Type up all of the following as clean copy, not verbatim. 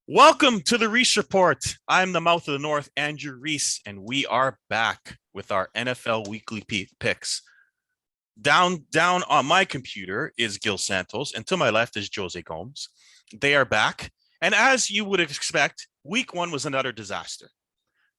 Welcome to the Reece Report. I'm the mouth of the North, Andrew Reece, and we are back with our NFL weekly picks. Down on my computer is Gil Santos, and to my left is Jose Gomes. They are back, and as you would expect, week one was another disaster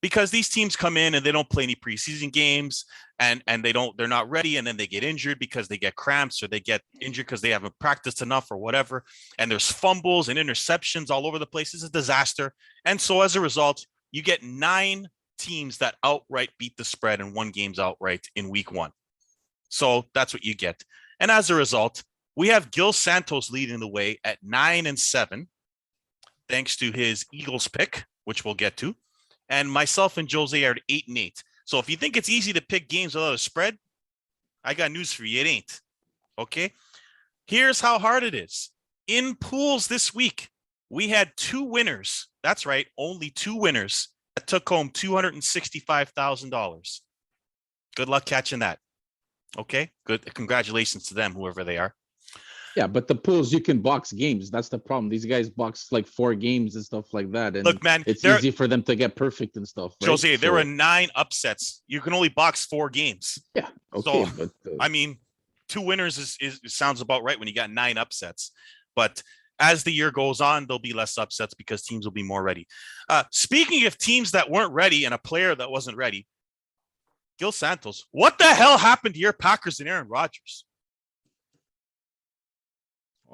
because these teams come in and they don't play any preseason games and they're not ready, and then they get injured because they get cramps or they get injured because they haven't practiced enough or whatever, and there's fumbles and interceptions all over the place. It's a disaster. And so as a result, you get 9 teams that outright beat the spread and won games outright in week one. So that's what you get. And as a result, we have Gil Santos leading the way at 9-7, thanks to his Eagles pick, which we'll get to. And myself and Jose are at 8-8. So if you think it's easy to pick games without a spread, I got news for you. It ain't. Okay. Here's how hard it is. In pools this week, we had 2 winners. That's right. Only 2 winners that took home $265,000. Good luck catching that. Okay. Good. Congratulations to them, whoever they are. Yeah, but the pools, you can box games. That's the problem. These guys box like 4 games and stuff like that. And look, man, it's easy for them to get perfect and stuff. Right? Jose, there were 9 upsets. You can only box 4 games. Yeah. Okay. So, but I mean, 2 winners is sounds about right when you got 9 upsets. But as the year goes on, there'll be less upsets because teams will be more ready. Speaking of teams that weren't ready and a player that wasn't ready, Gil Santos, what the hell happened to your Packers and Aaron Rodgers?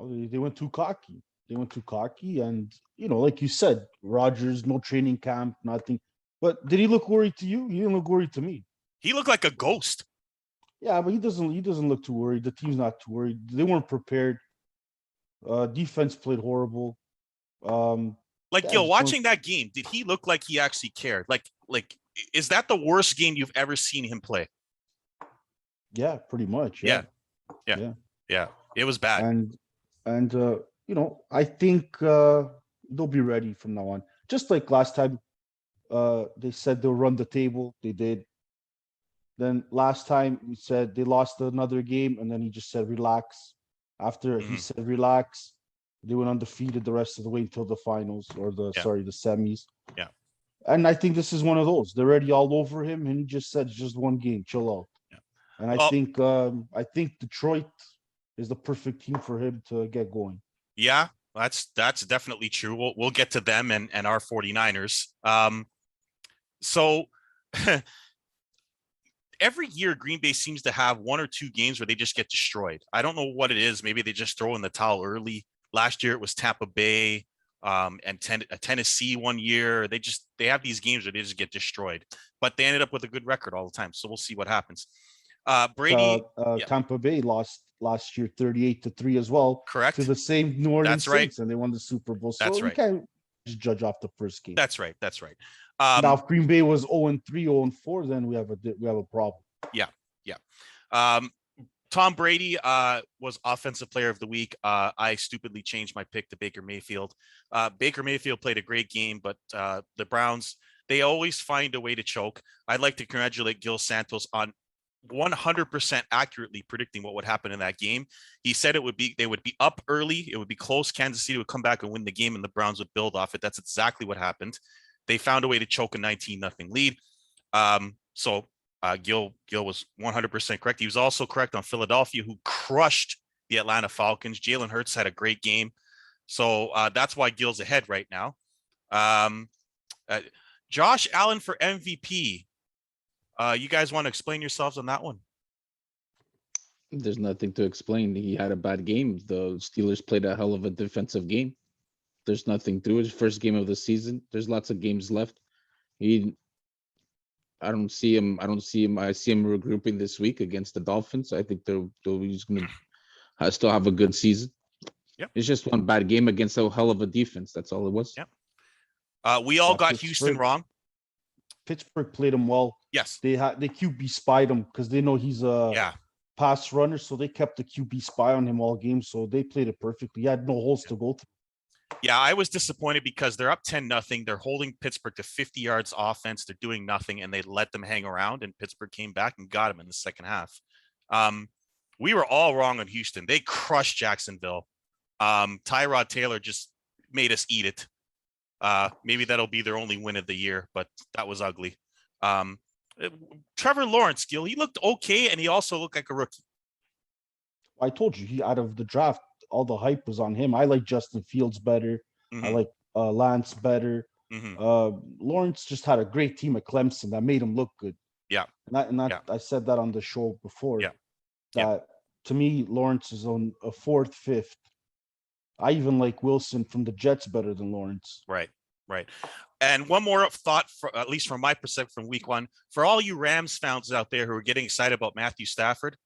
They went too cocky. And like you said, Rodgers, no training camp, nothing. But did he look worried to you? He didn't look worried to me. He looked like a ghost. Yeah, but he doesn't look too worried. The team's not too worried. They weren't prepared. Defense played horrible. Gil, watching that game, did he look like he actually cared? Like, is that the worst game you've ever seen him play? Yeah, pretty much. Yeah. It was bad. And I think they'll be ready from now on. Just like last time, they said they'll run the table. They did. Then last time we said they lost another game, and then he just said relax. After he said relax, they went undefeated the rest of the way until the finals or the semis. Yeah. And I think this is one of those. They're already all over him, and he just said it's just one game. Chill out. Yeah. And I think Detroit is the perfect team for him to get going. Yeah, that's definitely true. We'll get to them and our 49ers. So every year Green Bay seems to have 1 or 2 games where they just get destroyed. I don't know what it is. Maybe they just throw in the towel early. Last year it was Tampa Bay and Tennessee one year. They have these games where they just get destroyed, but they ended up with a good record all the time. So we'll see what happens. Brady, Tampa Bay lost last year 38-3 as well. Correct. To the same New Orleans Saints, right. And they won the Super Bowl. So you can't just judge off the first game. That's right. Now, if Green Bay was 0-3, 0-4, then we have a problem. Yeah. Tom Brady was Offensive Player of the Week. I stupidly changed my pick to Baker Mayfield. Baker Mayfield played a great game, but the Browns, they always find a way to choke. I'd like to congratulate Gil Santos on 100% accurately predicting what would happen in that game. He said they would be up early, it would be close, Kansas City would come back and win the game, and the Browns would build off it. That's exactly what happened. They found a way to choke a 19-0 lead. So Gil was 100% correct. He was also correct on Philadelphia, who crushed the Atlanta Falcons. Jalen Hurts had a great game. So that's why Gil's ahead right now. Josh Allen for MVP. You guys want to explain yourselves on that one? There's nothing to explain. He had a bad game. The Steelers played a hell of a defensive game. There's nothing to it. First game of the season. There's lots of games left. I don't see him. I see him regrouping this week against the Dolphins. I think he's going to still have a good season. Yep. It's just one bad game against a hell of a defense. That's all it was. Yep. We all got Houston wrong. Pittsburgh played him well. Yes. They QB spied him because they know he's a pass runner, so they kept the QB spy on him all game. So they played it perfectly. He had no holes to go through. Yeah, I was disappointed because they're up 10-0. They're holding Pittsburgh to 50 yards offense. They're doing nothing, and they let them hang around, and Pittsburgh came back and got him in the second half. We were all wrong on Houston. They crushed Jacksonville. Tyrod Taylor just made us eat it. Maybe that'll be their only win of the year, but that was ugly. Trevor Lawrence, Gil, he looked okay, and he also looked like a rookie. I told you, he out of the draft, all the hype was on him. I like Justin Fields better. I Mhm, like Lance better. mhm. Lawrence just had a great team at Clemson that made him look good. Yeah, And yeah, I said that on the show before. yeah, yeah. That to me, Lawrence is on a fourth, fifth. I even like Wilson from the Jets better than Lawrence. Right, right. And one more thought, for, at least from my perspective from week one, for all you Rams fans out there who are getting excited about Matthew Stafford,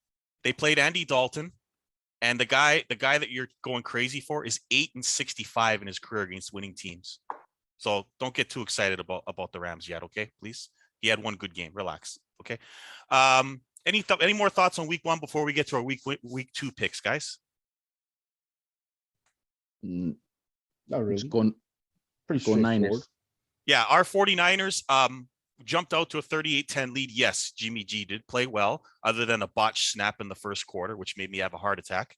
they played Andy Dalton, and the guy that you're going crazy for is 8-65 in his career against winning teams. So don't get too excited about the Rams yet, okay? Please. He had one good game. Relax, okay? Any more thoughts on week one before we get to our week two picks, guys? Not Let's really. Pretty go straightforward. Niners. Yeah, our 49ers jumped out to a 38-10 lead. Yes, Jimmy G did play well, other than a botched snap in the first quarter, which made me have a heart attack.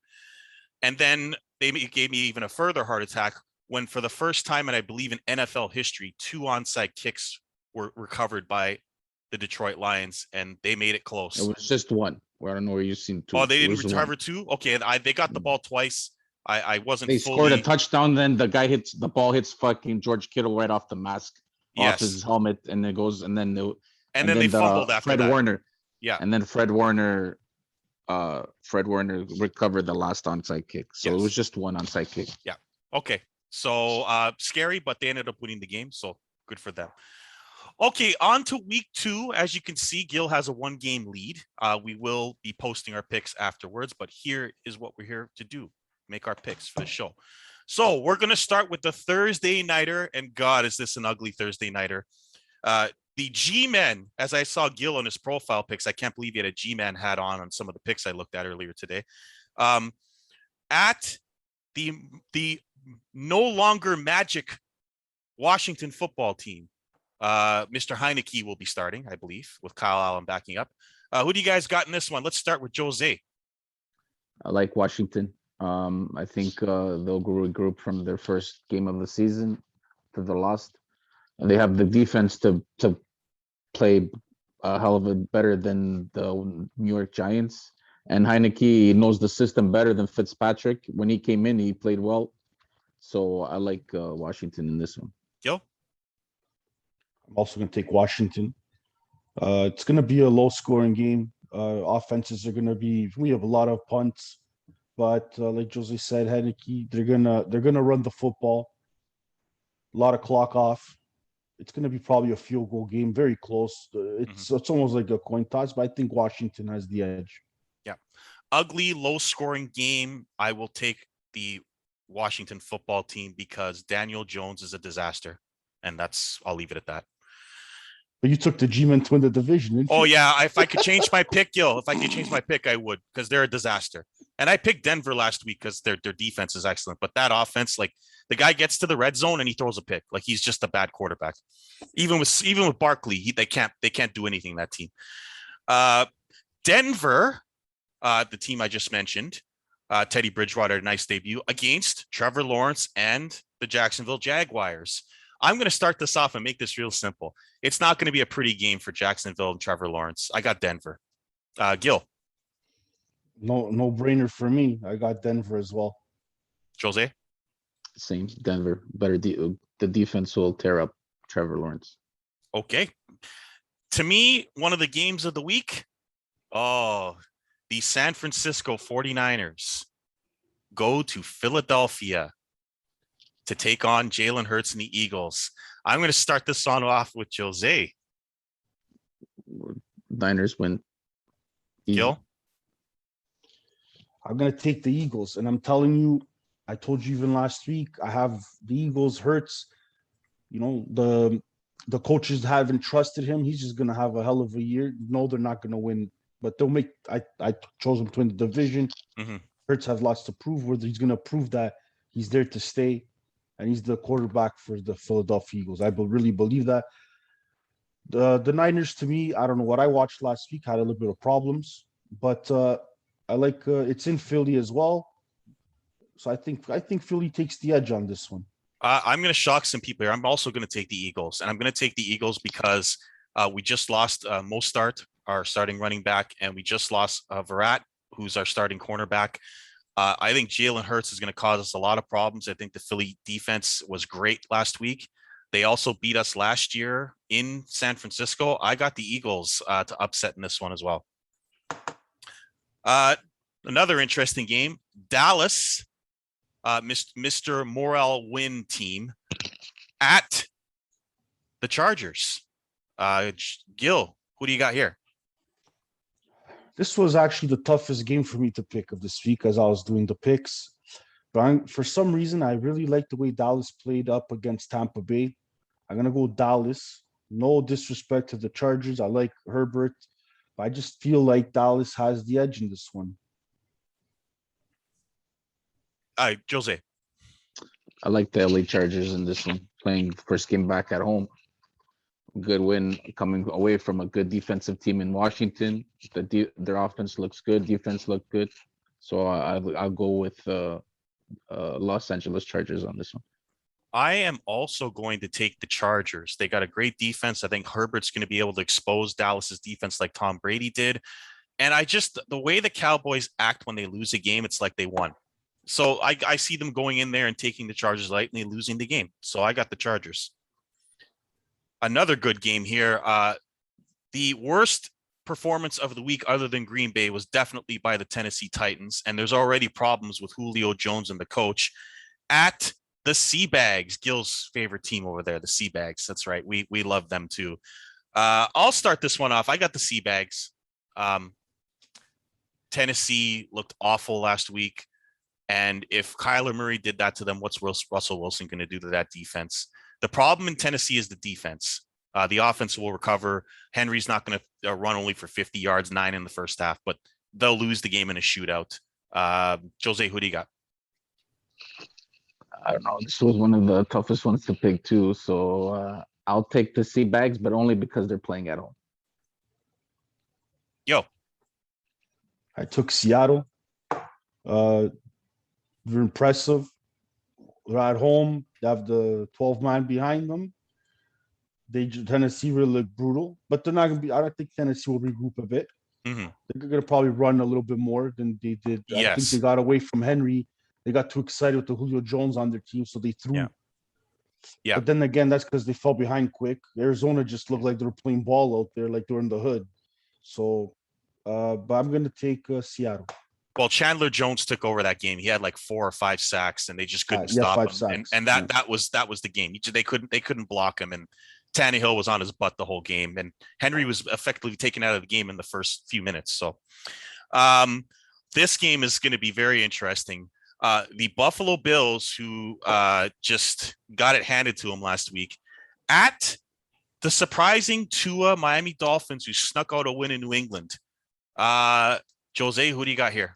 And then they gave me even a further heart attack when, for the first time in, I believe, in NFL history, 2 onside kicks were recovered by the Detroit Lions, and they made it close. It was just one. Well, I don't know where you've seen 2. Oh, they It didn't was recover one. 2? Okay, they got the ball twice. I wasn't They fully... scored a touchdown, then the ball hits fucking George Kittle right off the mask, off his helmet, and it goes, and then they fumbled after Fred that. Warner. Yeah. And then Fred Warner recovered the last onside kick. So it was just one onside kick. Yeah. Okay. So scary, but they ended up winning the game. So good for them. Okay, on to week 2. As you can see, Gil has a 1-game lead. We will be posting our picks afterwards, but here is what we're here to do: make our picks for the show. So we're going to start with the Thursday nighter, and God, is this an ugly Thursday nighter. The G-Men, as I saw Gil on his profile picks, I can't believe he had a G-Man hat on some of the picks I looked at earlier today. At the no longer Magic Washington football team, Mr. Heineke will be starting, I believe, with Kyle Allen backing up. Who do you guys got in this one? Let's start with Jose. I like Washington. I think they'll regroup from their first game of the season to the last. And they have the defense to play a hell of a better than the New York Giants. And Heineke knows the system better than Fitzpatrick. When he came in, he played well. So I like Washington in this one. Gil? I'm also going to take Washington. It's going to be a low-scoring game. Offenses are going to be. We have a lot of punts, but like Jose said, Heineke, they're gonna run the football. A lot of clock off. It's going to be probably a field goal game, very close. It's almost like a coin toss, but I think Washington has the edge. Yeah, ugly, low-scoring game. I will take the Washington football team because Daniel Jones is a disaster, and I'll leave it at that. But you took the G-Men to win the division, didn't you? Oh, yeah. If I could change my pick, Gil, I would, because they're a disaster. And I picked Denver last week because their defense is excellent. But that offense, like, the guy gets to the red zone and he throws a pick. Like, he's just a bad quarterback. Even with Barkley, they can't do anything, that team. Denver, the team I just mentioned, Teddy Bridgewater, nice debut against Trevor Lawrence and the Jacksonville Jaguars. I'm going to start this off and make this real simple. It's not going to be a pretty game for Jacksonville and Trevor Lawrence. I got Denver. Gil? No brainer for me. I got Denver as well. Jose? Same, Denver. Better the defense will tear up Trevor Lawrence. Okay. To me, one of the games of the week, the San Francisco 49ers go to Philadelphia to take on Jalen Hurts and the Eagles. I'm going to start this on off with Jose. Niners win. Gil? I'm going to take the Eagles. And I'm telling you, I told you even last week, I have the Eagles. Hurts. You know, the coaches haven't trusted him. He's just going to have a hell of a year. No, they're not going to win. But they'll make – I chose them to win the division. Hurts has lots to prove. Whether he's going to prove that he's there to stay. And he's the quarterback for the Philadelphia Eagles. I really believe that. The Niners, to me, I don't know what I watched last week, had a little bit of problems. But I like it's in Philly as well. So I think Philly takes the edge on this one. I'm going to shock some people here. I'm also going to take the Eagles, and I'm going to take the Eagles because we just lost Mostart, our starting running back, and we just lost Verrat, who's our starting cornerback. I think Jalen Hurts is going to cause us a lot of problems. I think the Philly defense was great last week. They also beat us last year in San Francisco. I got the Eagles to upset in this one as well. Another interesting game, Dallas, Mr. Morale win team at the Chargers. Gil, who do you got here? This was actually the toughest game for me to pick of this week as I was doing the picks. But for some reason, I really like the way Dallas played up against Tampa Bay. I'm going to go Dallas. No disrespect to the Chargers. I like Herbert. But I just feel like Dallas has the edge in this one. Jose. I like the LA Chargers in this one, playing first game back at home. Good win coming away from a good defensive team in Washington. Their offense looks good, defense looked good. So I'll go with Los Angeles Chargers on this one. I am also going to take the Chargers. They got a great defense. I think Herbert's going to be able to expose Dallas's defense like Tom Brady did. And the way the Cowboys act when they lose a game, it's like they won. So I see them going in there and taking the Chargers lightly and losing the game. So I got the Chargers. Another good game here. The worst performance of the week other than Green Bay was definitely by the Tennessee Titans. And there's already problems with Julio Jones and the coach at the Seabags, Gil's favorite team over there, the Seabags. That's right. We love them too. I'll start this one off. I got the Seabags. Tennessee looked awful last week. And if Kyler Murray did that to them, what's Russell Wilson going to do to that defense? The problem in Tennessee is the defense. The offense will recover. Henry's not going to run only for 50 yards, 9 in the first half, but they'll lose the game in a shootout. Jose, who do you got? I don't know. This was one of the toughest ones to pick too. So I'll take the Seabags, but only because they're playing at home. Yo. I took Seattle. They're impressive. They're at home. They have the 12 man behind them. Tennessee really look brutal, but they're not going to be. I don't think Tennessee will regroup a bit. Mm-hmm. They're going to probably run a little bit more than they did. Yes. I think they got away from Henry. They got too excited with the Julio Jones on their team, so they threw. Yeah. But then again, that's because they fell behind quick. Arizona just looked like they were playing ball out there, like they're in the hood. So, but I'm going to take Seattle. Well, Chandler Jones took over that game. He had like 4 or 5 sacks, and they just couldn't stop him. Sacks. And that was the game. They couldn't block him, and Tannehill was on his butt the whole game, and Henry was effectively taken out of the game in the first few minutes. So, this game is going to be very interesting. The Buffalo Bills, who just got it handed to them last week, at the surprising Tua Miami Dolphins, who snuck out a win in New England. Jose, who do you got here?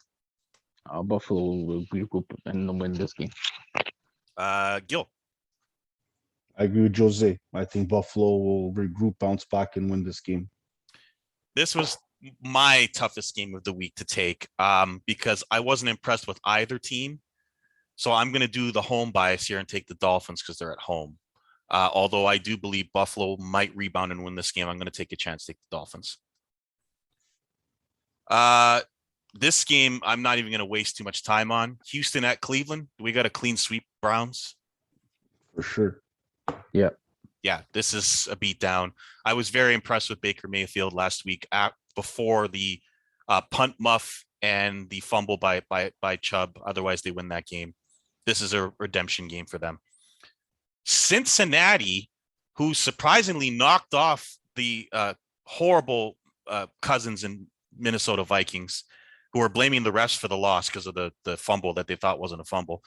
Buffalo will regroup and win this game. Gil. I agree with Jose. I think Buffalo will regroup, bounce back, and win this game. This was my toughest game of the week to take because I wasn't impressed with either team. So I'm going to do the home bias here and take the Dolphins because they're at home. Although I do believe Buffalo might rebound and win this game, I'm going to take a chance to take the Dolphins. This game, I'm not even going to waste too much time on. Houston at Cleveland. We got a clean sweep, Browns. For sure. Yeah, this is a beatdown. I was very impressed with Baker Mayfield last week before the punt muff and the fumble by Chubb. Otherwise, they win that game. This is a redemption game for them. Cincinnati, who surprisingly knocked off the horrible Cousins and Minnesota Vikings, who are blaming the refs for the loss because of the fumble that they thought wasn't a fumble,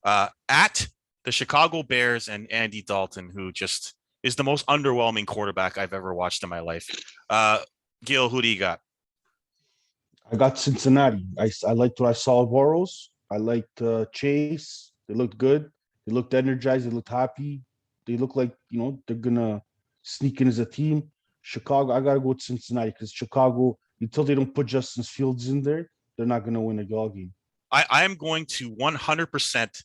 at the Chicago Bears and Andy Dalton, who just is the most underwhelming quarterback I've ever watched in my life. Gil, who do you got? I got Cincinnati. I liked what I saw of Burrows. I liked Chase. They looked good. They looked energized. They looked happy. They look like, they're going to sneak in as a team. Chicago, I got to go with Cincinnati because Chicago, until they don't put Justin Fields in there, they're not going to win a ball game. I am going to 100%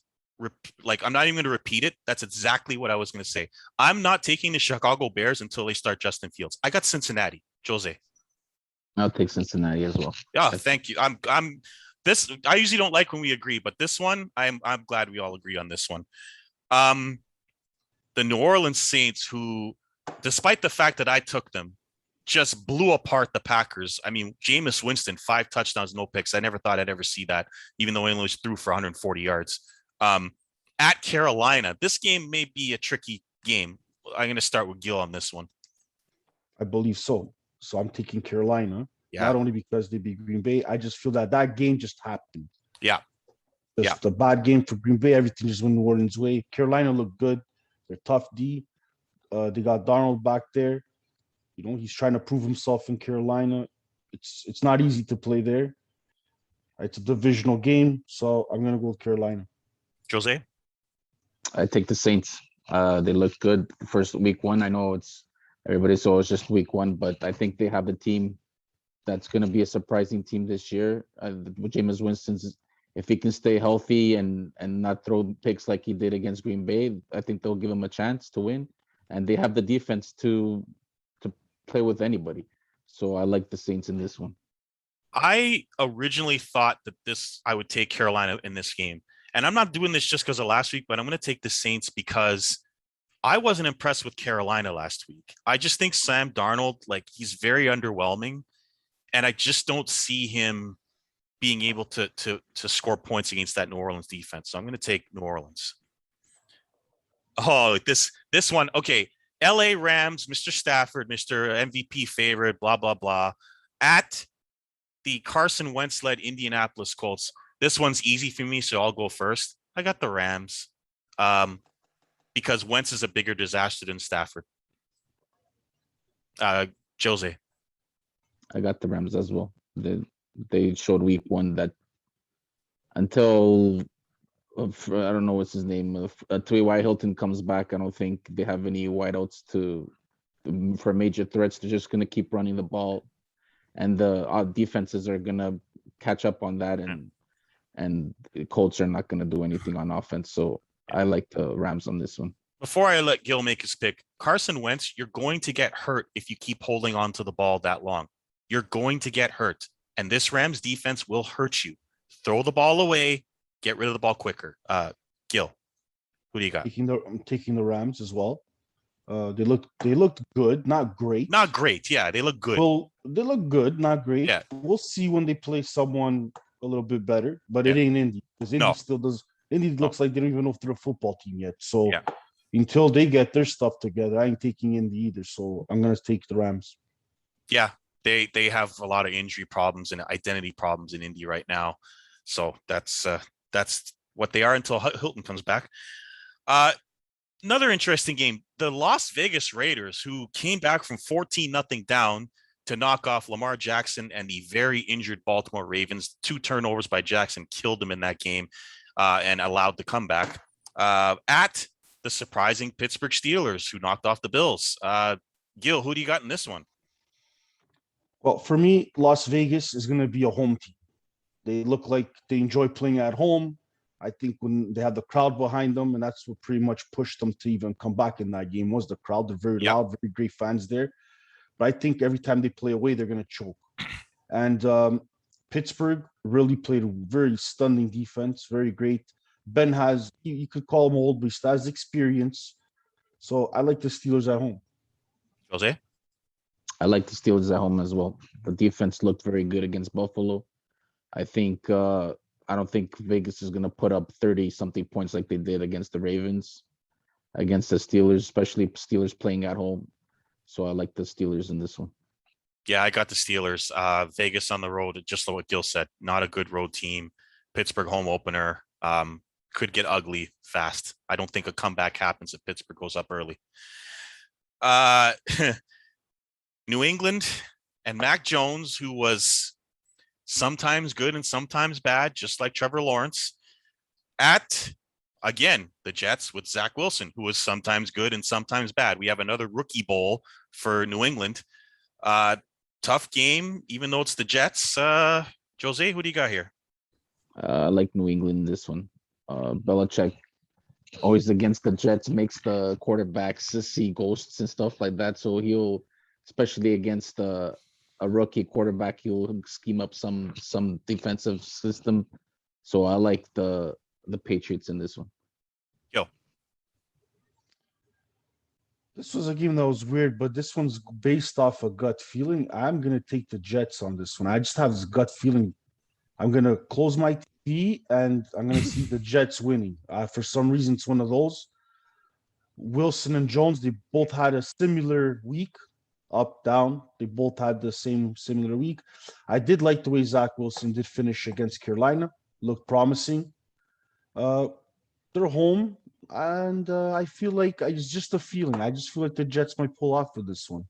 like I'm not even going to repeat it. That's exactly what I was going to say. I'm not taking the Chicago Bears until they start Justin Fields. I got Cincinnati. Jose. I'll take Cincinnati as well. Yeah, thank you. I'm this. I usually don't like when we agree, but this one, I'm glad we all agree on this one. Um, the New Orleans Saints, who, despite the fact that I took them, just blew apart the Packers. I mean, Jameis Winston, 5 touchdowns, no picks. I never thought I'd ever see that, even though he only threw for 140 yards. At Carolina, this game may be a tricky game. I'm going to start with Gil on this one. I believe so. So I'm taking Carolina. Yeah. Not only because they beat Green Bay, I just feel that game just happened. Yeah. Just a bad game for Green Bay. Everything just went New Orleans' way. Carolina looked good. They're tough D. They got Darnold back there. You know, he's trying to prove himself in Carolina. It's not easy to play there. It's a divisional game, so I'm gonna go with Carolina. Jose? I take the Saints. They look good first week 1. I know everybody saw it's just week 1, but I think they have a team that's going to be a surprising team this year. With Jameis Winston's, if he can stay healthy and not throw picks like he did against Green Bay, I think they'll give him a chance to win. And they have the defense to play with anybody. So I like the Saints in this one. I originally thought that I would take Carolina in this game. And I'm not doing this just because of last week, but I'm going to take the Saints because I wasn't impressed with Carolina last week. I just think Sam Darnold, like, he's very underwhelming. And I just don't see him being able to score points against that New Orleans defense. So I'm going to take New Orleans. Oh, this one. Okay. LA Rams, Mr. Stafford, Mr. MVP favorite, blah, blah, blah. At the Carson Wentz-led Indianapolis Colts. This one's easy for me, so I'll go first. I got the Rams because Wentz is a bigger disaster than Stafford. Jose. I got the Rams as well. They showed week 1 that until I don't know what's his name, T.Y. Hilton comes back, I don't think they have any wideouts for major threats. They're just going to keep running the ball, and the defenses are going to catch up on that, and the Colts are not going to do anything on offense. So I like the Rams on this one. Before I let Gil make his pick, Carson Wentz, you're going to get hurt if you keep holding on to the ball that long. You're going to get hurt. And this Rams defense will hurt you. Throw the ball away, get rid of the ball quicker. Gil, who do you got? I'm taking the Rams as well. They looked good, not great. Not great. Yeah, they look good. Well, they look good, not great. Yeah. We'll see when they play someone a little bit better, but it ain't Indy because Indy still does. Indy looks like they don't even know if they're a football team yet. So until they get their stuff together, I ain't taking Indy either. So I'm gonna take the Rams. Yeah, they have a lot of injury problems and identity problems in Indy right now. So that's what they are until Hilton comes back. Another interesting game, the Las Vegas Raiders, who came back from 14-0 down to knock off Lamar Jackson and the very injured Baltimore Ravens. 2 turnovers by Jackson killed them in that game and allowed the comeback. At the surprising Pittsburgh Steelers, who knocked off the Bills. Gil, who do you got in this one? Well, for me, Las Vegas is going to be a home team. They look like they enjoy playing at home. I think when they have the crowd behind them, and that's what pretty much pushed them to even come back in that game, was the crowd. They're very loud, very great fans there. But I think every time they play away, they're going to choke. And Pittsburgh really played a very stunning defense, very great. Ben has, you could call him old, but he has experience. So I like the Steelers at home. Jose? I like the Steelers at home as well. The defense looked very good against Buffalo. I don't think Vegas is going to put up 30-something points like they did against the Ravens, against the Steelers, especially Steelers playing at home. So I like the Steelers in this one. Yeah, I got the Steelers. Vegas on the road, just like what Gil said, not a good road team. Pittsburgh home opener could get ugly fast. I don't think a comeback happens if Pittsburgh goes up early. New England and Mac Jones, who was sometimes good and sometimes bad, just like Trevor Lawrence. At, again, the Jets with Zach Wilson, who was sometimes good and sometimes bad. We have another rookie bowl for New England. Tough game, even though it's the Jets. Jose, who do you got here? I like New England in this one. Belichick always against the Jets, makes the quarterbacks see ghosts and stuff like that. So he'll, especially against a rookie quarterback, he'll scheme up some defensive system. So I like the Patriots in this one. Yo, This was a game that was weird, but this one's based off a gut feeling. I'm gonna take the Jets on this one. I just have this gut feeling. I'm gonna close my TV and I'm gonna see the Jets winning. For some reason, it's one of those. Wilson and Jones, they both had a similar week, up, down. They both had the same similar week. I did like the way Zach Wilson did finish against Carolina. Looked promising. Uh, they're home, and I feel like it's just a feeling. I just feel like the Jets might pull off with this one.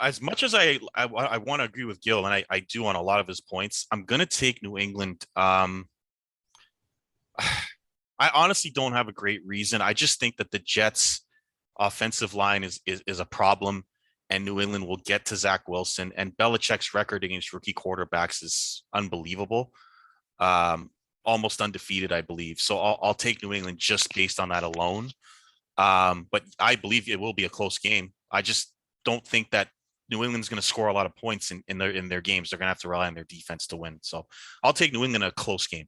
as much as I want to agree with Gil, and I do on a lot of his points, I'm gonna take New England. I honestly don't have a great reason. I just think that the Jets' offensive line is a problem, and New England will get to Zach Wilson. And Belichick's record against rookie quarterbacks is unbelievable, almost undefeated, I believe. So I'll take New England just based on that alone. But I believe it will be a close game. I just don't think that New England's going to score a lot of points in their games. They're going to have to rely on their defense to win. So I'll take New England in a close game.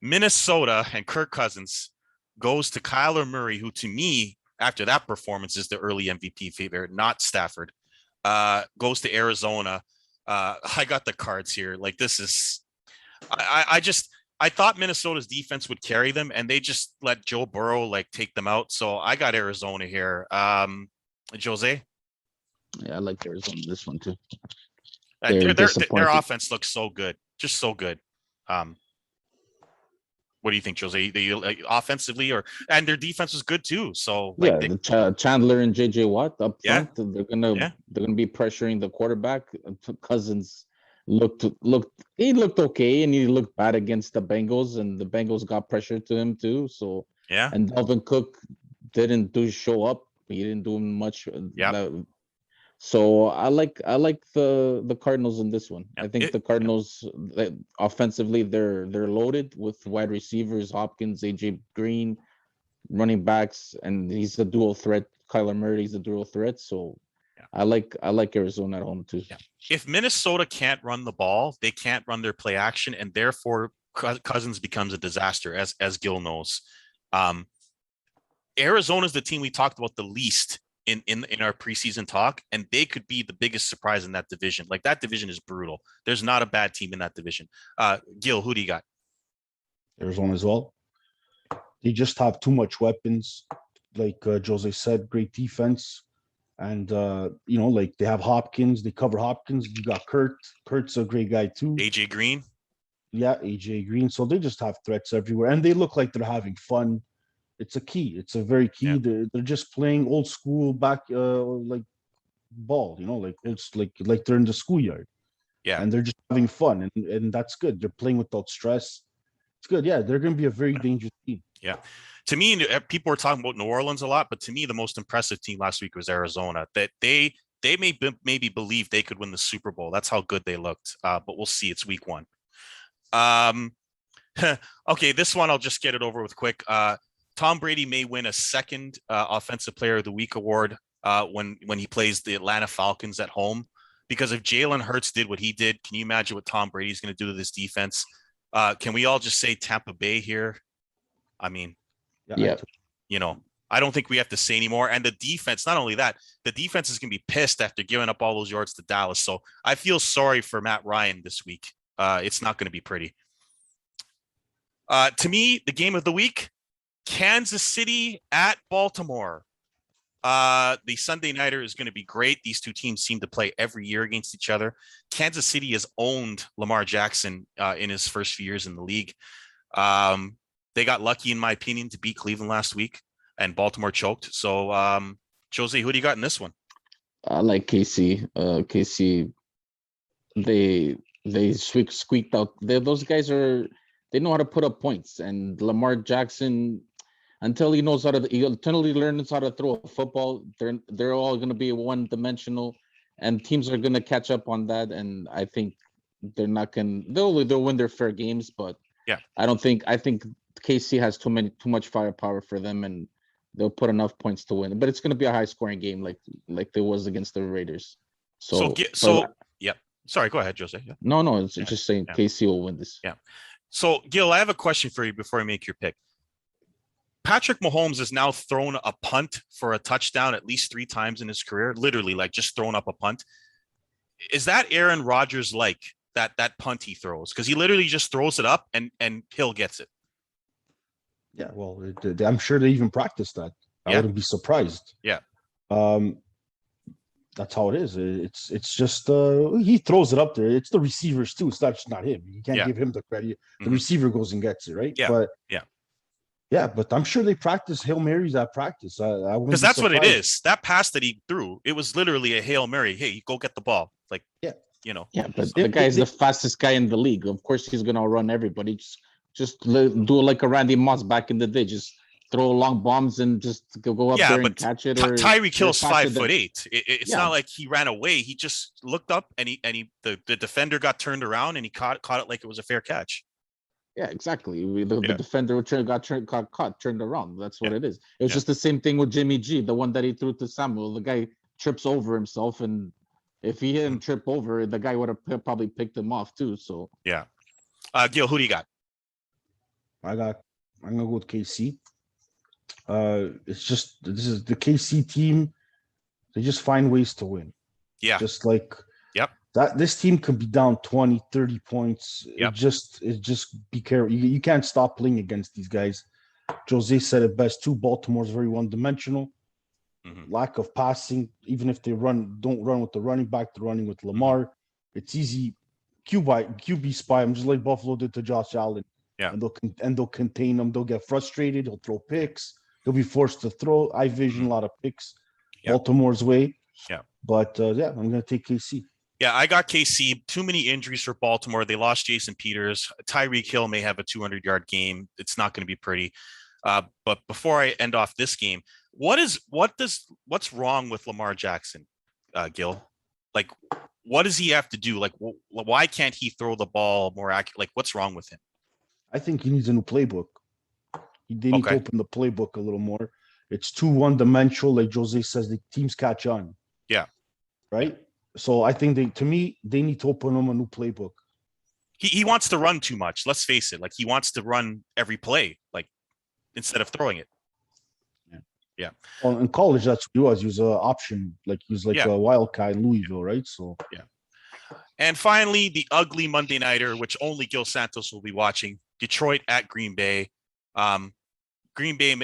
Minnesota and Kirk Cousins goes to Kyler Murray, who to me, after that performance, is the early MVP favorite, not Stafford. Goes to Arizona. I got the cards here. Like, this is, I thought Minnesota's defense would carry them, and they just let Joe Burrow take them out. So I got Arizona here. Jose? Yeah, I like Arizona in this one too. Their offense looks so good, just so good. What do you think, Jose? They offensively, and their defense was good too. So Chandler and JJ Watt up Yeah. front, they're gonna be pressuring the quarterback. Cousins looked okay, and he looked bad against the Bengals, and the Bengals got pressure to him too. So yeah, and Dalvin Cook didn't show up. He didn't do much. Yeah. So I like the Cardinals in this one. I think It- the Cardinals, offensively, they're loaded with wide receivers, Hopkins, AJ Green, running backs, and he's a dual threat. Kyler Murray's a dual threat. So Yeah. I like Arizona at home too. Yeah. If Minnesota can't run the ball, they can't run their play action, and therefore Cousins becomes a disaster, as Gil knows. Arizona's the team we talked about the least in our preseason talk, and they could be the biggest surprise in that division. Like, that division is brutal. There's not a bad team in that division. Gil, who do you got? Arizona as well. They just have too much weapons. Like Jose said, great defense. And they have Hopkins, they cover Hopkins. You got Kurt. Kurt's a great guy too. AJ Green. Yeah, AJ Green. So they just have threats everywhere, and they look like they're having fun. It's a key. It's a very key. Yeah. They're just playing old school like ball, like they're in the schoolyard. Yeah. And they're just having fun, and that's good. They're playing without stress. It's good. Yeah, they're going to be a very dangerous team. Yeah. To me, people were talking about New Orleans a lot, but to me, the most impressive team last week was Arizona. That they maybe believe they could win the Super Bowl. That's how good they looked. But we'll see. It's week 1. Okay, this one I'll just get it over with quick. Tom Brady may win a second Offensive Player of the Week award when he plays the Atlanta Falcons at home. Because if Jalen Hurts did what he did, can you imagine what Tom Brady's going to do to this defense? Can we all just say Tampa Bay here? I mean, Yeah. I don't think we have to say anymore. And the defense, not only that, the defense is going to be pissed after giving up all those yards to Dallas. So I feel sorry for Matt Ryan this week. It's not going to be pretty. To me, the game of the week, Kansas City at Baltimore. The Sunday nighter is going to be great. These two teams seem to play every year against each other. Kansas City has owned Lamar Jackson in his first few years in the league. They got lucky, in my opinion, to beat Cleveland last week, and Baltimore choked. So, Jose, who do you got in this one? I like KC. KC, they squeaked out. Those guys they know how to put up points, and Lamar Jackson, until he learns how to throw a football, they're all going to be one-dimensional, and teams are going to catch up on that. And I think they're not gonna. They'll win their fair games, but Yeah. I think KC has too much firepower for them, and they'll put enough points to win. But it's gonna be a high scoring game, like there was against the Raiders. Yeah. Sorry, go ahead, Jose. Yeah. No, it's just saying Yeah. KC will win this. Yeah. So, Gil, I have a question for you before I make your pick. Patrick Mahomes has now thrown a punt for a touchdown at least 3 times in his career, literally like just thrown up a punt. Is that Aaron Rodgers like that punt he throws? Because he literally just throws it up and Hill gets it. Yeah, well, I'm sure they even practiced that. I wouldn't be surprised. Yeah. That's how it is. It's just he throws it up there. It's the receivers too. It's not him. You can't give him the credit. The receiver goes and gets it, right? Yeah. But but I'm sure they practice Hail Marys at practice. Because that's what it is. That pass that he threw, it was literally a Hail Mary. Hey, go get the ball. Like, you know. Yeah, but the guy is the fastest guy in the league. Of course, he's gonna run everybody. Just do like a Randy Moss back in the day. Just throw long bombs and just go up there and catch it. Tyreek Hill's 5'8". It's not like he ran away. He just looked up and the defender got turned around and he caught it like it was a fair catch. Yeah, exactly. The defender got caught, turned around. That's what it is. It was just the same thing with Jimmy G, the one that he threw to Samuel. The guy trips over himself, and if he didn't trip over, the guy would have probably picked him off too. So Gil, who do you got? I'm gonna go with KC. This is the KC team. They just find ways to win. Yeah. Just like that this team can be down 20, 30 points. It just be careful. You can't stop playing against these guys. Jose said it best too. Baltimore's very one-dimensional. Lack of passing. Even if they don't run with the running back, they're running with Lamar. It's easy. QB spy. I'm just like Buffalo did to Josh Allen. Yeah. And they'll contain him. They'll get frustrated. He'll throw picks. He'll be forced to throw. I vision a lot of picks. Baltimore's way. Yeah. But I'm gonna take KC. Yeah, I got KC. Too many injuries for Baltimore. They lost Jason Peters. Tyreek Hill may have a 200-yard game. It's not going to be pretty. But before I end off this game, what's wrong with Lamar Jackson, Gil? Like, what does he have to do? Like, why can't he throw the ball more accurate? Like, what's wrong with him? I think he needs a new playbook. They need to open the playbook a little more. It's too one-dimensional. Like Jose says, the teams catch on. Yeah. Right? So I think they need to open them a new playbook. He wants to run too much. Let's face it. Like, he wants to run every play, like, instead of throwing it. Yeah. Well, in college, that's what he was. He was an option. Like, he was like a wildcat in Louisville, right? So And finally, the ugly Monday nighter, which only Gil Santos will be watching. Detroit at Green Bay. Green Bay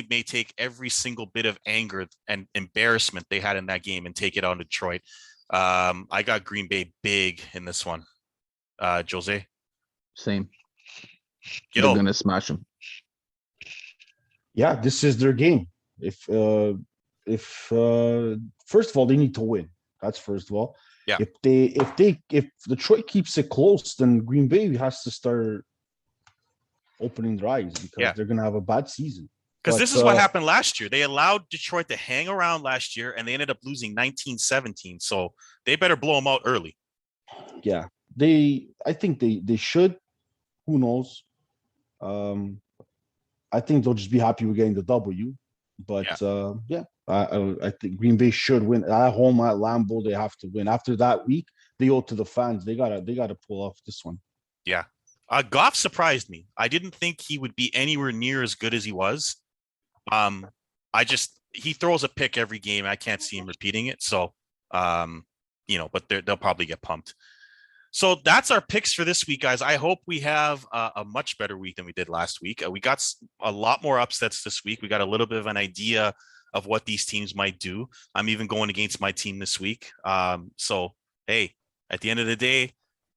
may take every single bit of anger and embarrassment they had in that game and take it on Detroit. I got Green Bay big in this one. Jose? Same. Gil? They're gonna smash them. Yeah, this is their game. If first of all, they need to win. That's first of all. Yeah. If Detroit keeps it close, then Green Bay has to start opening their eyes because they're going to have a bad season. Because this is what happened last year. They allowed Detroit to hang around last year, and they ended up losing 19-17. So they better blow them out early. Yeah, I think they should. Who knows? I think they'll just be happy with getting the W. But I think Green Bay should win at home at Lambeau. They have to win. After that week, they owe to the fans. They gotta pull off this one. Yeah. Goff surprised me. I didn't think he would be anywhere near as good as he was. He throws a pick every game. I can't see him repeating it. So, but they'll probably get pumped. So that's our picks for this week, guys. I hope we have a much better week than we did last week. We got a lot more upsets this week. We got a little bit of an idea of what these teams might do. I'm even going against my team this week. So, hey, at the end of the day,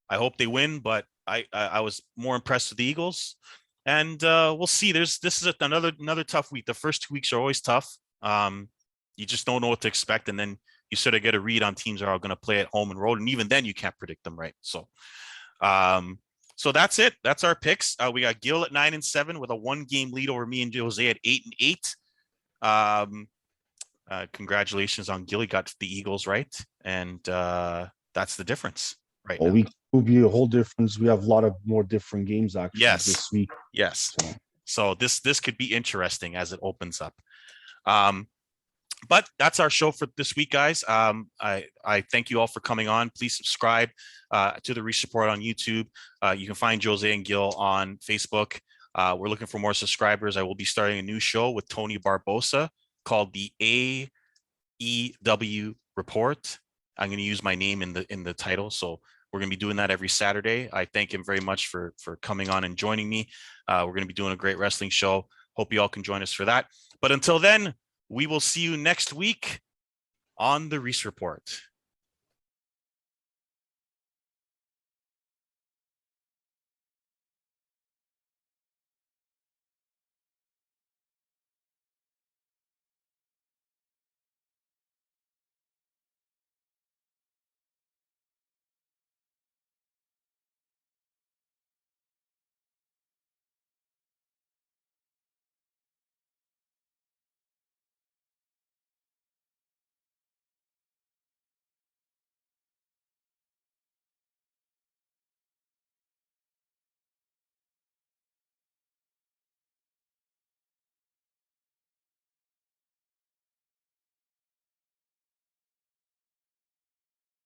I hope they win, but I was more impressed with the Eagles, and we'll see. This is another tough week. The first 2 weeks are always tough. You just don't know what to expect, and then you sort of get a read on teams that are going to play at home and road, and even then you can't predict them, right? So, so that's it. That's our picks. We got Gil at 9-7 with a 1-game lead over me and Jose at 8-8. Congratulations on Gil. He got the Eagles right, and that's the difference. right Oh, now. week will be a whole difference. We have a lot of more different games actually Yes. this week. Yes. So So this could be interesting as it opens up. But that's our show for this week, guys. I thank you all for coming on. Please subscribe to the Reece Report on YouTube. You can find Jose and Gil on Facebook. We're looking for more subscribers. I will be starting a new show with Tony Barbosa called the AEW Report. I'm going to use my name in the title, so we're going to be doing that every Saturday. I thank him very much for coming on and joining me. We're going to be doing a great wrestling show. Hope you all can join us for that. But until then, we will see you next week on the Reece Report.